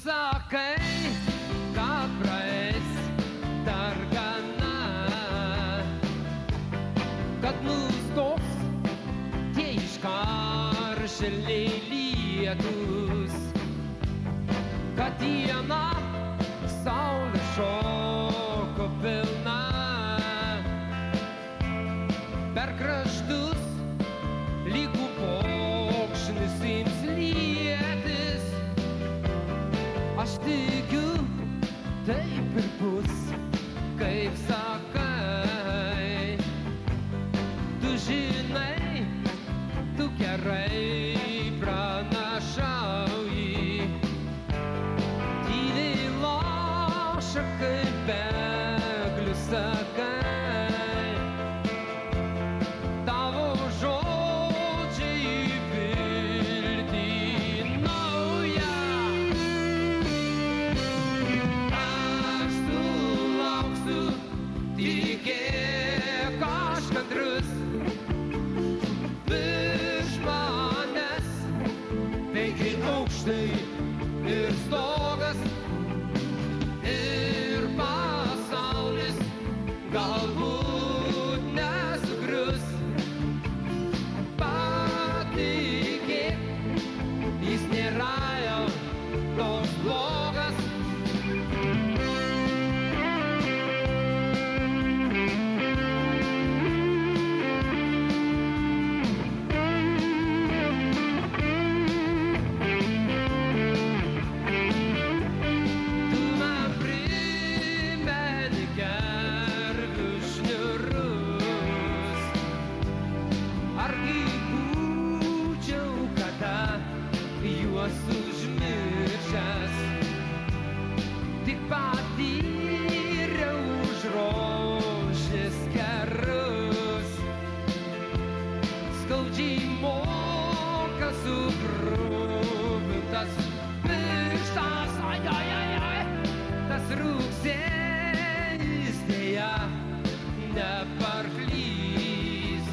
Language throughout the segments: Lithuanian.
sakai, kad praeis dargana, kad nustos tie iškaršeliai lietus, kad diena saulė šoko pilna, per kraštus lygų pokšnis ims lietis. Aš tikiu, taip ir bus, kaip sakai. Tu žinai, tu gerai pranašauji. Tyliai loša, kaip beglių sakai. Tavo žodžiai viltį naują. Aš sulauksiu, tikėk aš kantrus. Virš manęs 5 aukštai ir stogas, ir pasaulis galbūt nesugrius. Patikėk, jis nėra jau toks blogas. Tu man primeni gervių šniurus. Argi būčiau kada juos užmiršęs. Tik patyriau už rožės kerus. Skaudžiai moka sukrūvintas pirštas. Ai, ai, ai, ai. Tas rugsėjis dėja neparklys.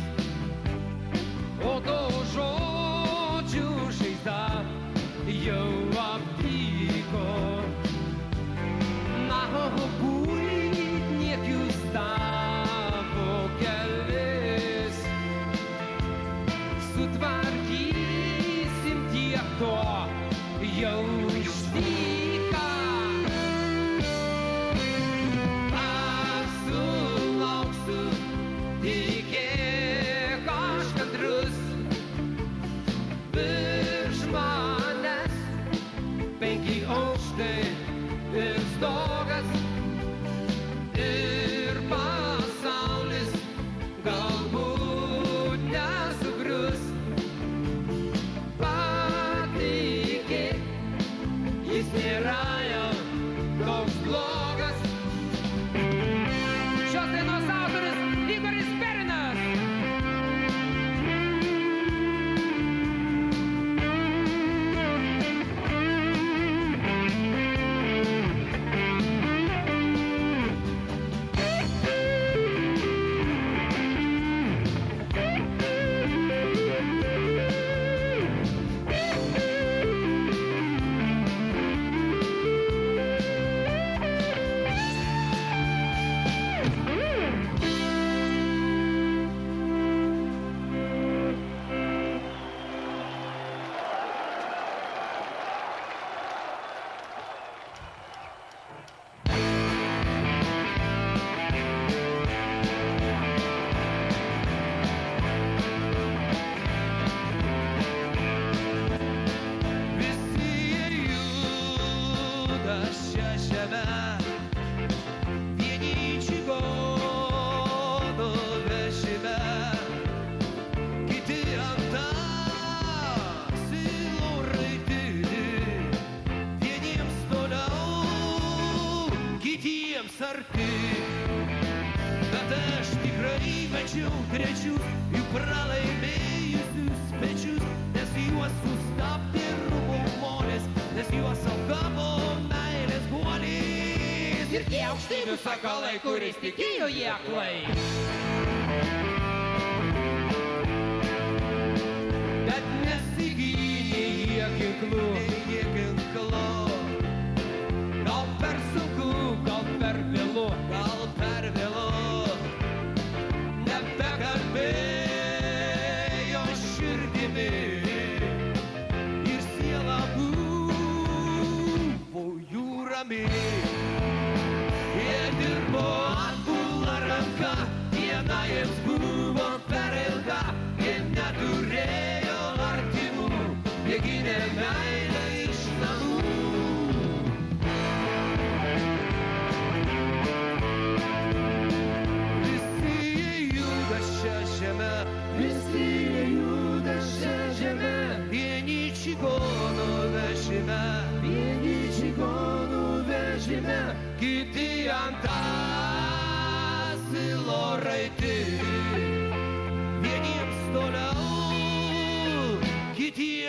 O to žodžių žaizda jau aptyko. Na, o buitniekius tavo kelis sutvarkysim tiek to jau išdyka. Aš sulauksiu, tikėk aš kantrus. Virš manęs 5 aukštai ir stogas, ir pasaulis galbūt nesugrius. Patikėk, jis nėra jau toks blogas. Šios dainos autoris Igoris Perinas. Trečius jų pralaimėjusius pečius, nes juos sustabdė rūmų žmonės, nes juos apgavo meilės guolys. Ir tie aukštybių sakalai, kuris tikėjo jie aklai. Bet nesigynė jie ginklu,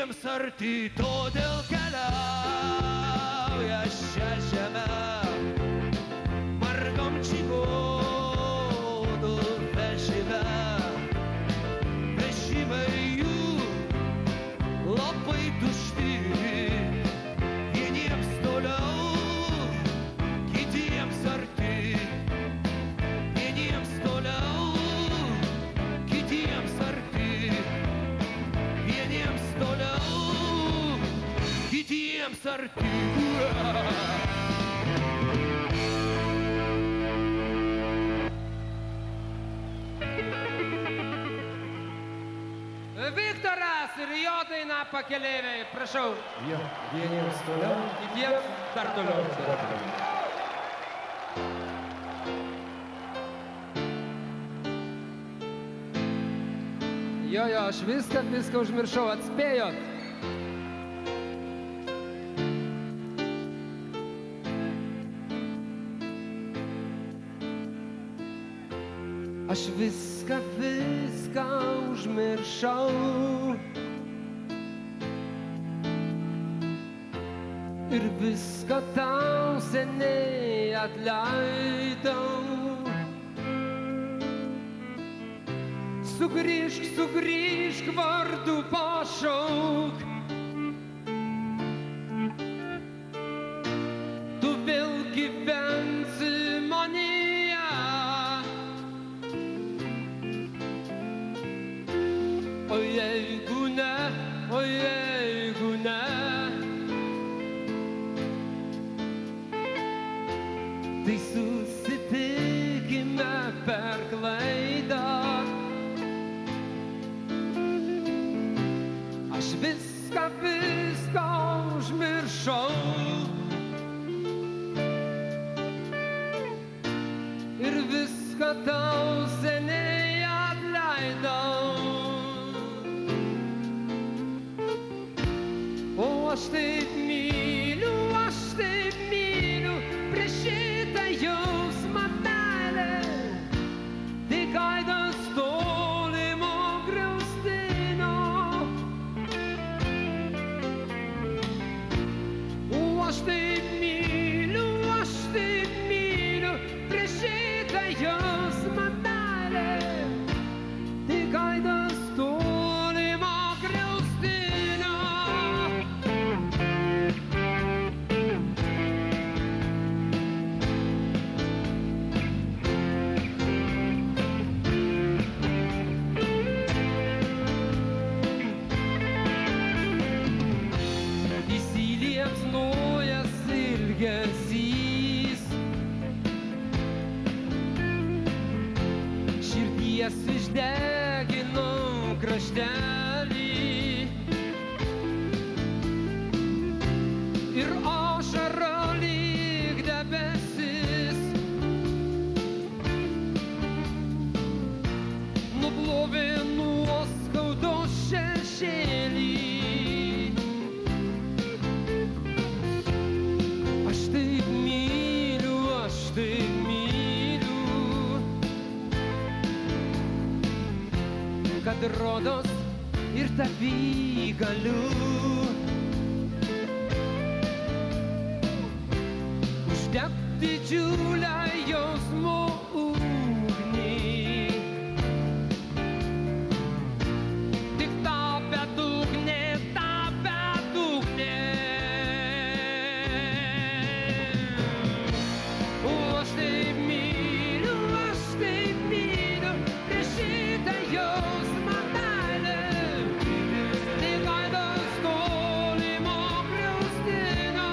kitiems arti, todėl keliauja šią žemę. Margom čigonų vežime, vežimai jų labai tušti, vieniems toliau, kitiems arti, vieniems toliau, kitiems arti, vieniems toliau, kitiems arti. Viktoras ir jo daina Pakeleiviai, prašau. Jo, vieniems toliau, Kitiems dar toliau. Jo, aš viską užmiršau, atspėjot. Aš viską užmiršau ir viską tau seniai atleidau. Sugrįžk, vardu pašauk, tu vėl gyvensi manyje. O jeigu ne, tai susitikime per klaidą. Aš viską užmiršau ir viską tau seniai atleidau. O aš taip myliu, prieš šitą jausmą meilę, tik aidas tolimo griaustinio. O aš taip myliu, prieš šitą jausmą meilę, tik aidas tolimo griaustinio. Įsiliepsnojas ilgesys, širdies išdeginau kraštelį ir ašara lyg debesis nuplovė nuoskaudos šešėlį. Aš taip myliu, kad rodos ir tavį galiu uždegti didžiulę jausmo ugnį. Tik ta bedugnė. O aš taip myliu, prieš šitą jausmą meilę, tik aidas tolimo griaustinio.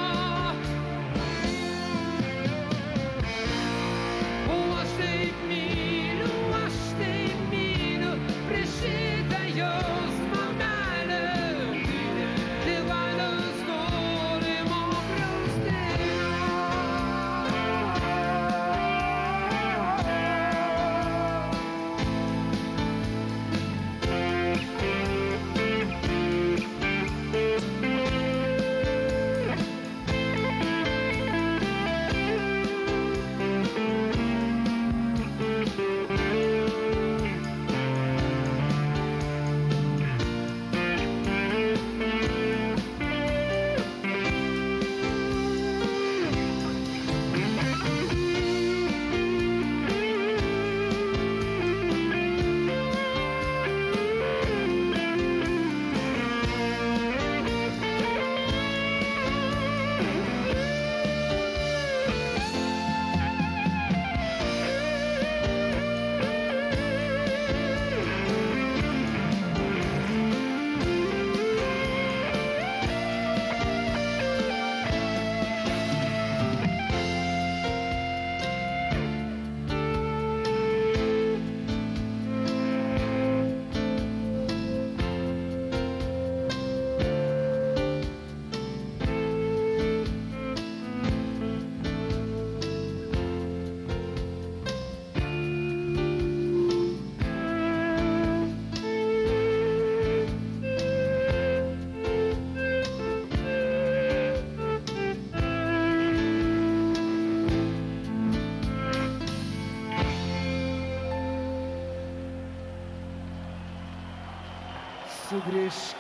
sugrįžk,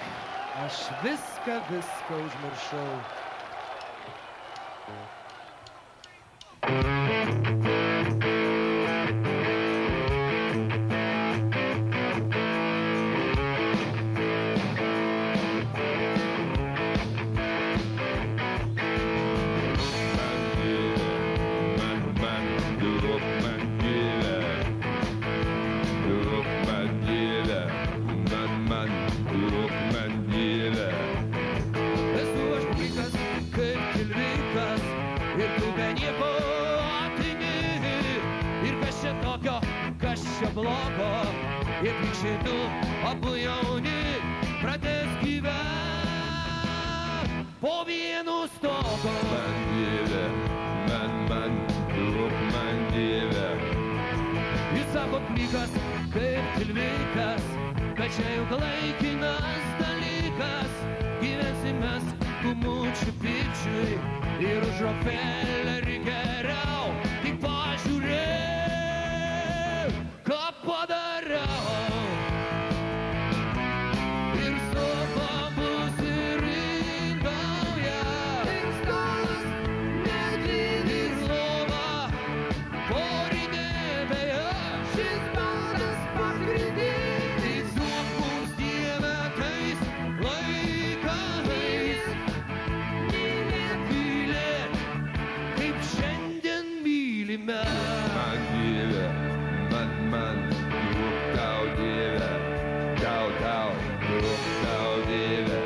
aš viską užmiršau. Blogo, ir krikščiai du, abu jauni, pradės gyventi po vienu stogu. Man dieve, man, duok man dieve. Jis sako plikas, kaip tilvikas, bet čia juk laikinas dalykas. Gyvensim mes kumučių pykčiui ir už Rockefellerį geriau, tik pažiūrėk. Ką padarau ir sofa bus ir rinkauja ir stalas nedidis ir lova porinė beje šis baltas pagrindinis duok mums Dieve tais laikais mylėk mylėk kaip šiandien mylime. Man dieve, man, duok tau dieve, tau, duok tau dieve,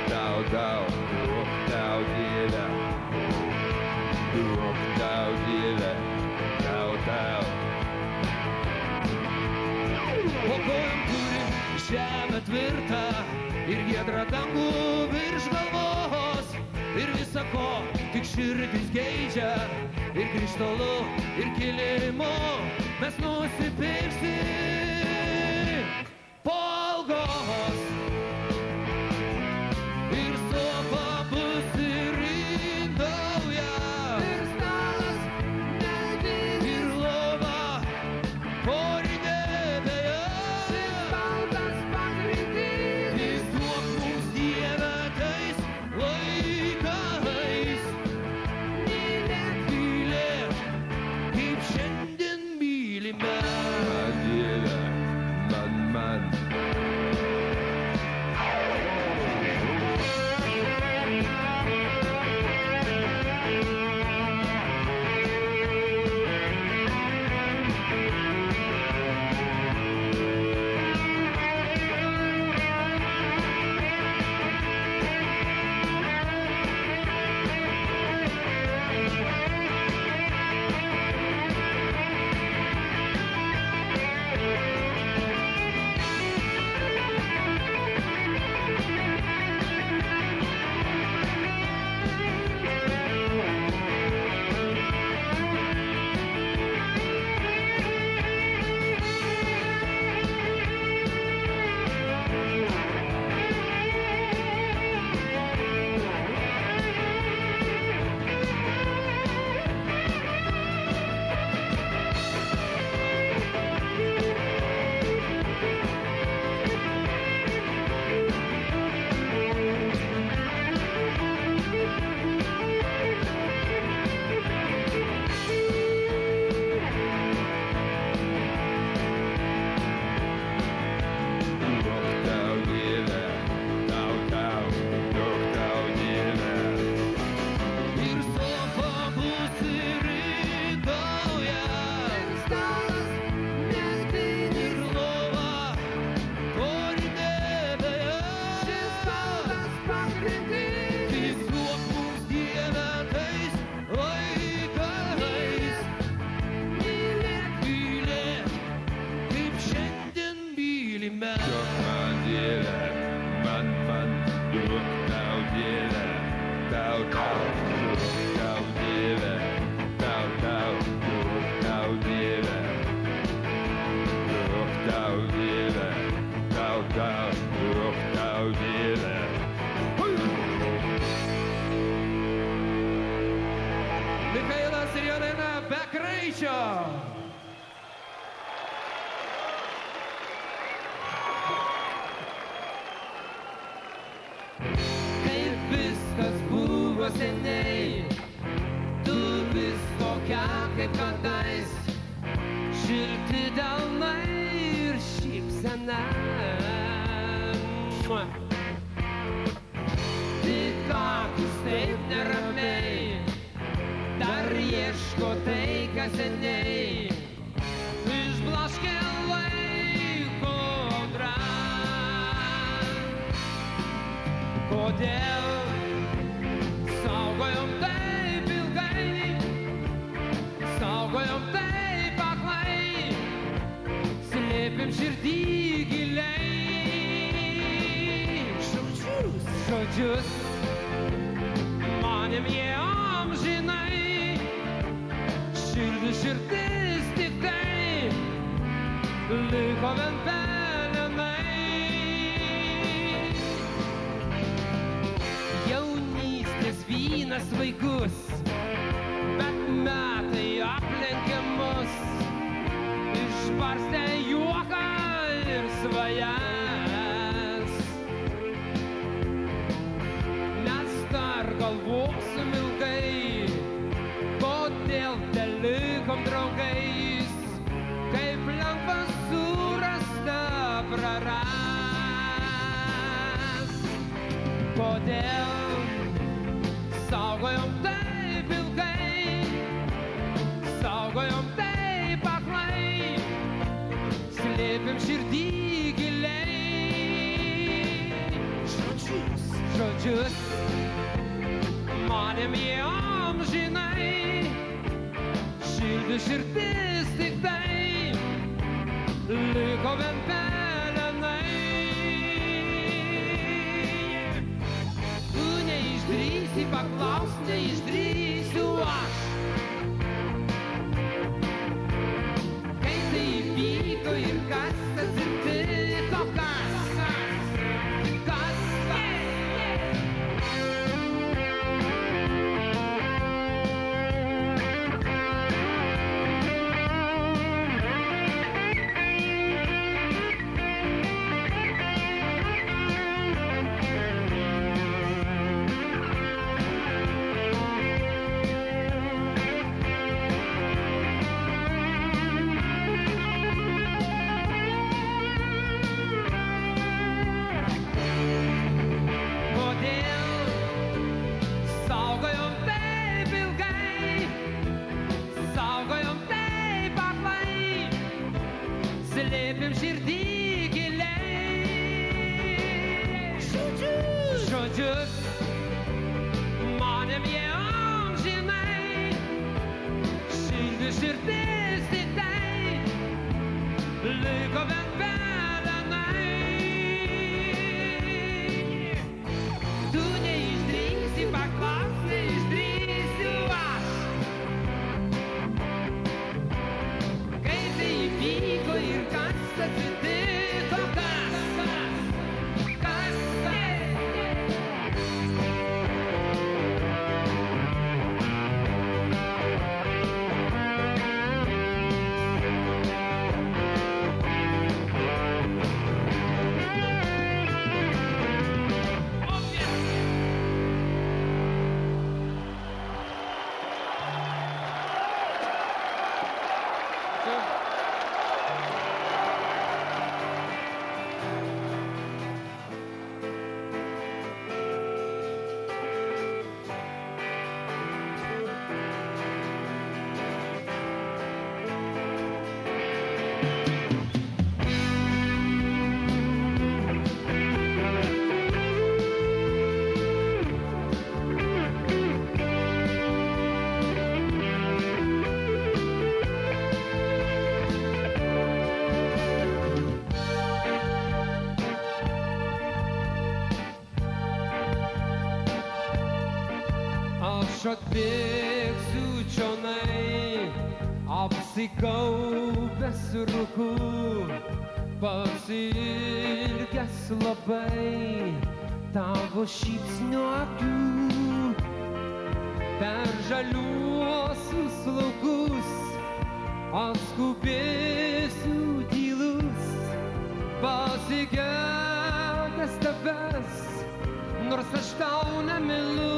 tau, duok tau dieve, duok tau dieve, tau. Po kojom turim žemę tvirtą ir giedrą dangų virš galvos ir visa ko tik širdis geidžia ir krištalu ir kilimu mes nusipirksim po algos ir sofa bus ir indauja ir stalas nedidis ir lova porinė beje šis baltas pagrindinis duok mums Dieve tais laikais mylėk kaip šiandien mylime. Man dieve, man. Michailas ir jo daina Be kraičio. buvo seniai, tu vis tokia kaip kadais, šilti delnai ir šypsena. Tik akys taip neramiai, dar ieško tai, kas seniai, išblaškė laiko audra. Kodėl saugojom taip ilgai, saugojom taip aklai, slėpėm širdį giliai. Žodžius manėm jie amžinai, širdis tik tai liko vien pelenai. Jaunystės vynas vaikus, bet metai aplenkė mus, išbarstė juoką ir svajas. Mes dar galvosim ilgai, kodėl telikom draugais, kaip lengva surasta praras. Kodėl saugojom taip ilgai, saugojom taip aklai, slėpėm širdį giliai. Žodžius manėm jie amžinai, šildi širdis tik tai liko vien pelenai. Tu neišdrįsi paklausti, neišdrįsiu aš, kaip tai įvyko ir kas atsitiko, kas. Slėpėm širdį giliai. Žodžius manėm jie amžinai, šildi širdis tik tai liko vien pelenai. Tu neišdrįsi paklausti, neišdrįsiu aš, kai tai įvyko ir kas atsitiko, kas. Aš atbėgsiu čionai, apsikaupęs rūku, pasiilgęs labai tavo šypsnio akių. Per žaliuosius laukus atskubėsiu tylus, pasigedęs tavęs, nors aš tau nemilu.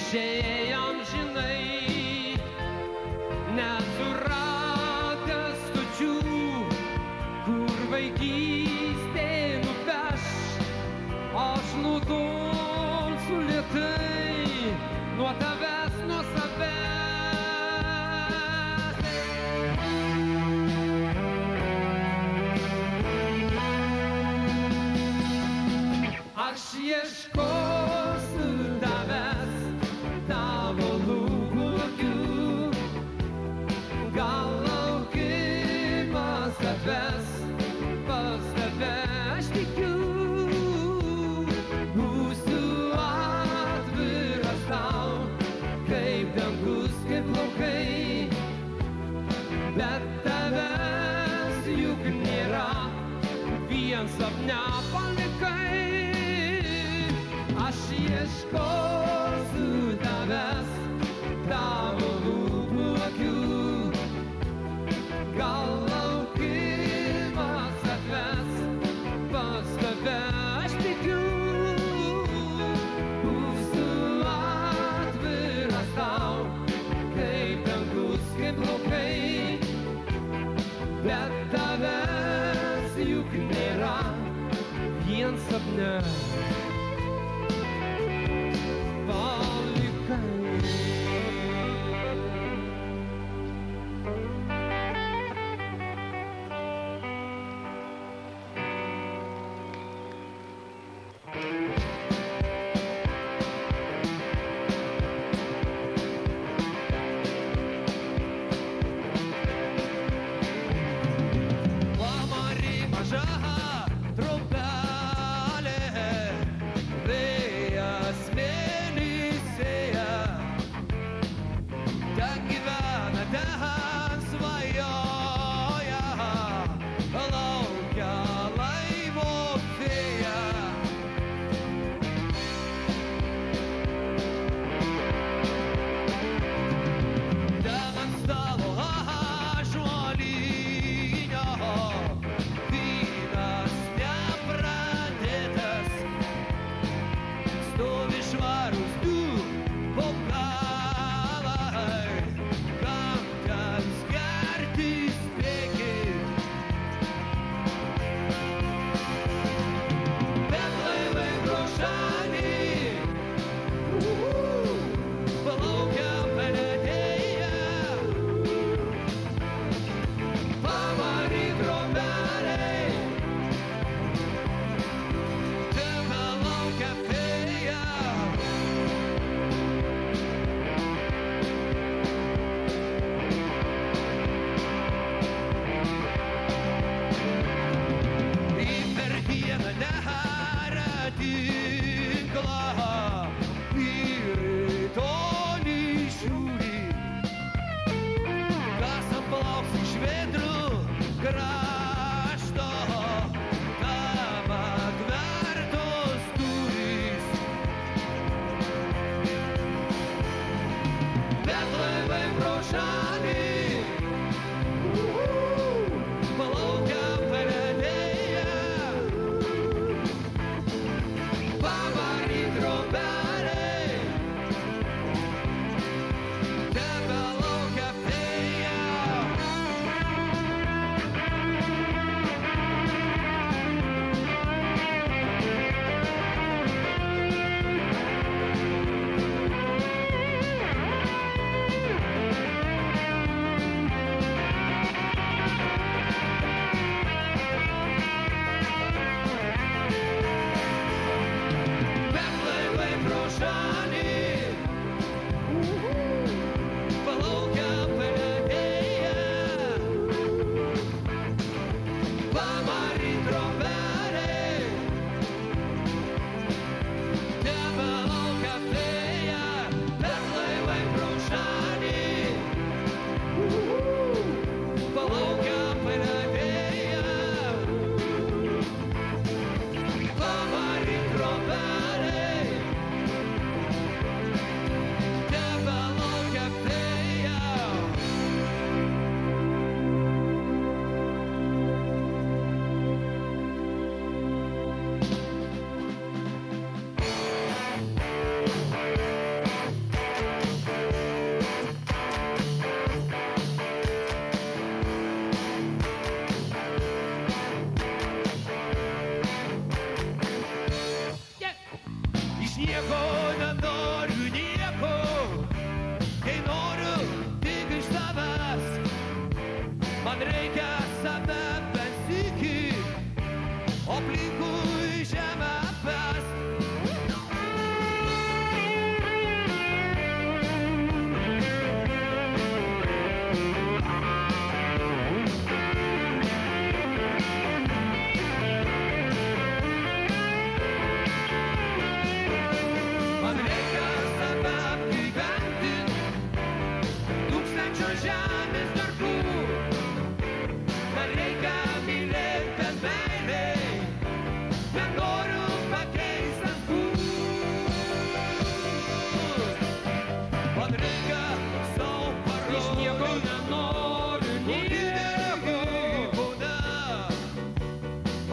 Išėjom žinai, nesuradęs stočių, kur vaikystė nuveš, aš nutolsiu lėtai nuo tavęs, nuo savęs. Aš ieškosiu tavęs, tavo lūpų akių, gal laukimas atves pas tave, aš tikiu. Būsiu atviras tau, kaip dangus, kaip laukai, bet tavęs juk nėra, vien sapne palikai.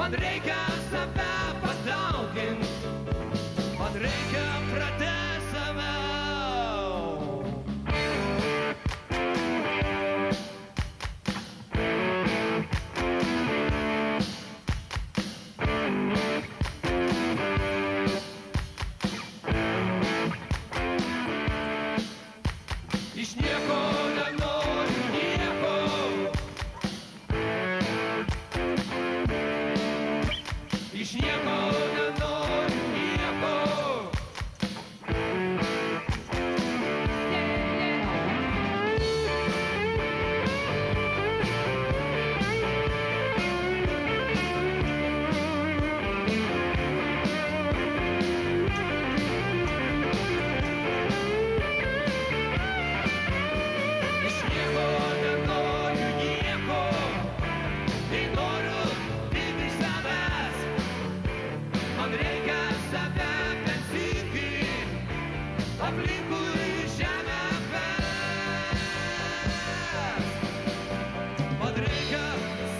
man reikia save padaugint, man reikia pradėt save. Iš nieko nenoriu nieko, iš nieko nenoriu nieko. Iš nieko nenoriu nieko, tai noriu tik iš savęs. Man reikia save pensinti, aplinkui žemę vest. Man reikia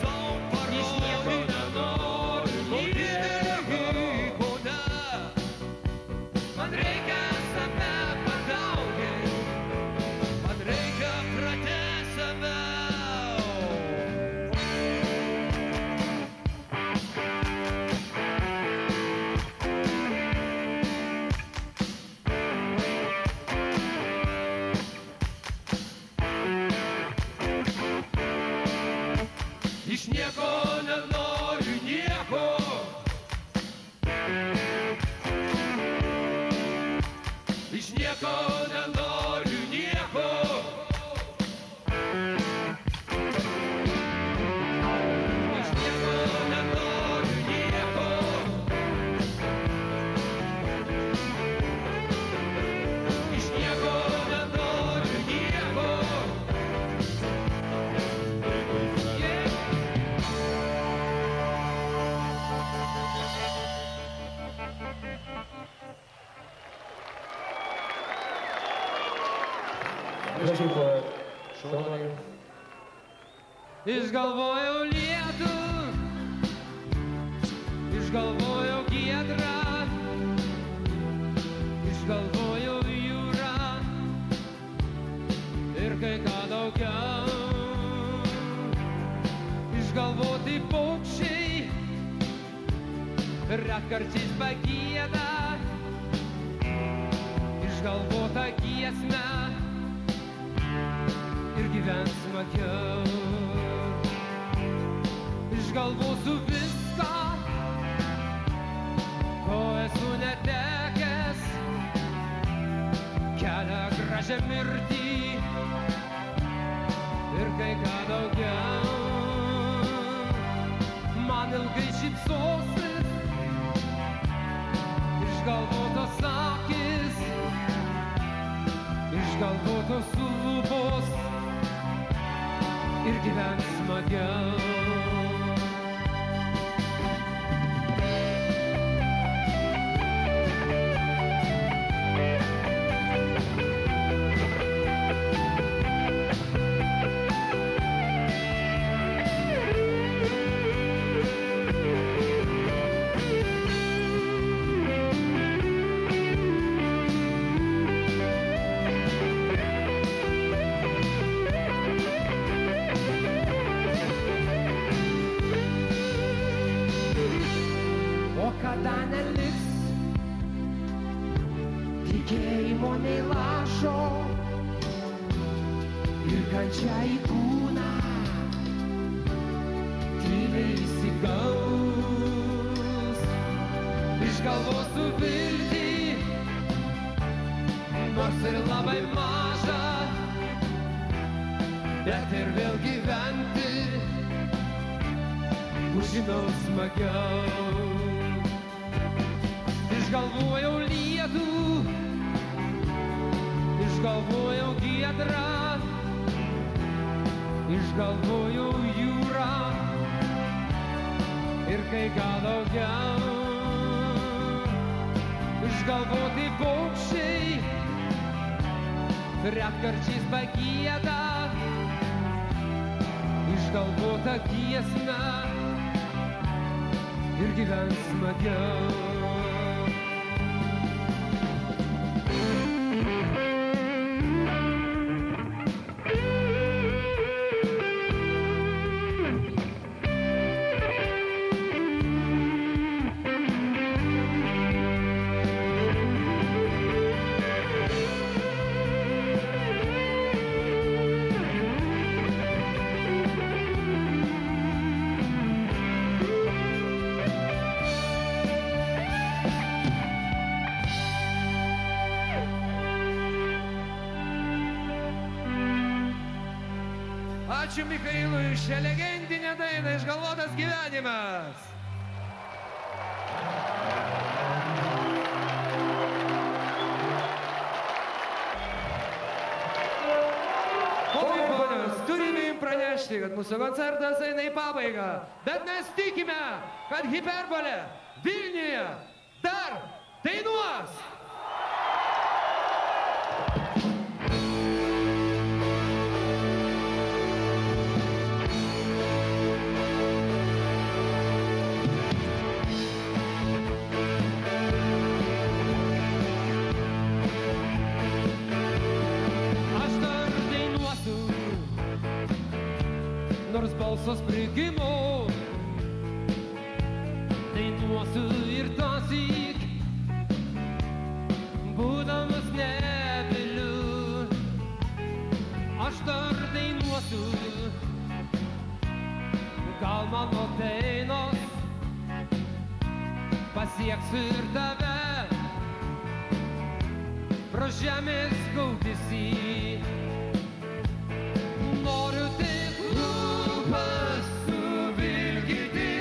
sau parodyti, nenoriu nieko, ne. Man reikia save padaugint, man reikia pradėt save. Iš nieko nenoriu nieko, iš nieko nenoriu nieko. Iš nieko nenoriu nieko, iš nieko nenoriu nieko. Yeah. Ready for Šaunuoliai. Išgalvojau lietų, išgalvojau giedrą, išgalvojau jūrą ir kai ką daugiau. Išgalvoti paukščiai retkarčiais pagieda, išgalvota giesmę ir gyvens smagiau. Išgalvosiu viską, ko esu netekęs, kelią gražią mirtį ir kai ką daugiau. Man ilgai šypsosis išgalvotos akis, išgalvotos lūpos ir gyvens smagiau. Kada neliks tikėjimo nei lašo ir kančia į kūną tyliai įsigaus. Išgalvosiu viltį, nors ir labai maža, bet ir vėl gyventi bus žinau smagiau. Išgalvojau lietų, išgalvojau giedrą, išgalvojau jūrą ir kai ką daugiau. Išgalvoti paukščiai retkarčiais pagieda, išgalvota giesmę ir gyvens smagiau. Ačiū Michailui už šią legendinę dainą Išgalvotas gyvenimas. Ponai ir ponios, turime jums pranešti, kad mūsų koncertas eina į pabaigą, bet mes tikime, kad Hiperbolė Vilniuje dar dainuos. Nors balsas prigimo, dainuosiu ir tąsyk, būdamas nebyliu. Aš dar dainuosiu, gal mano dainos pasieks ir tave, pro žemės gaudesį. Noriu tik lūpas suvilkyti,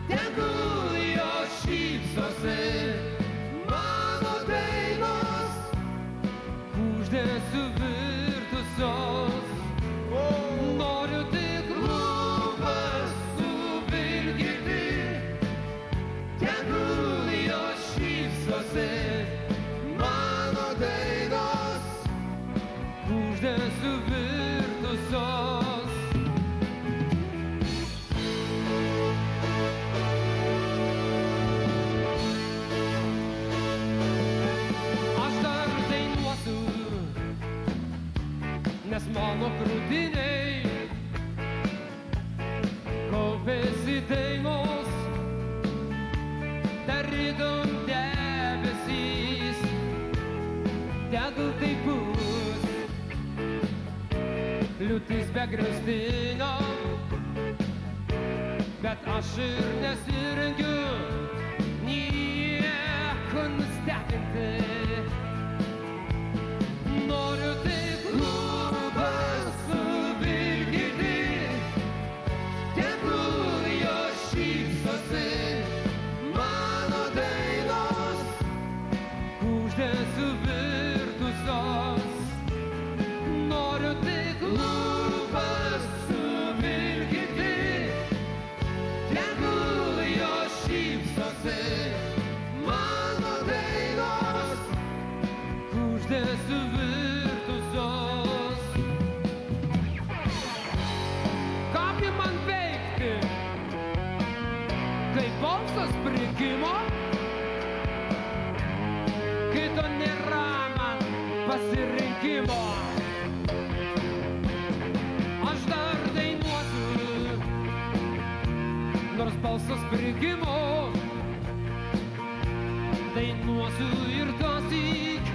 tegul jos šypsosi. Mano dainos kuždesiu virtusios. Noriu tik lūpas suvilkyti, tegul jos šypsosi. Mano dainos kuždesiu virtusios. Aš dar dainuosiu, nes mano krūtiniai kaupiasi dainos, tarytum debesys. Tegul tai bus liūtis be griaustinio, bet aš ir nesirengiu nieko nustebinti. Noriu tik lūpas suvilkyti, tegul jos šypsosi. Mano dainos kuždesiu virtusios. Noriu tik lūpas suvilkyti, tegul jos šypsosi. Mano dainos kuždesiu virtusios. Kaip man veikti, kai balsas prigimo, kito nėra man pasirinkimo. Aš dar dainuosiu, nors balsas prigimo, dainuosiu ir tąsyk,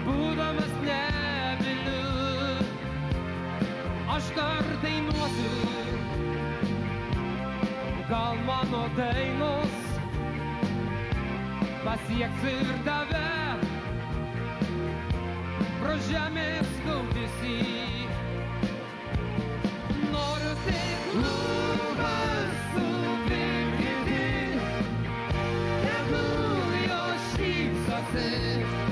būdamas nebyliu. Aš dar dainuosiu, gal mano dainos pasieks ir tave, pro žemės gaudesį. Noriu tik lūpas suvilkyti, tegul jos šypsosi.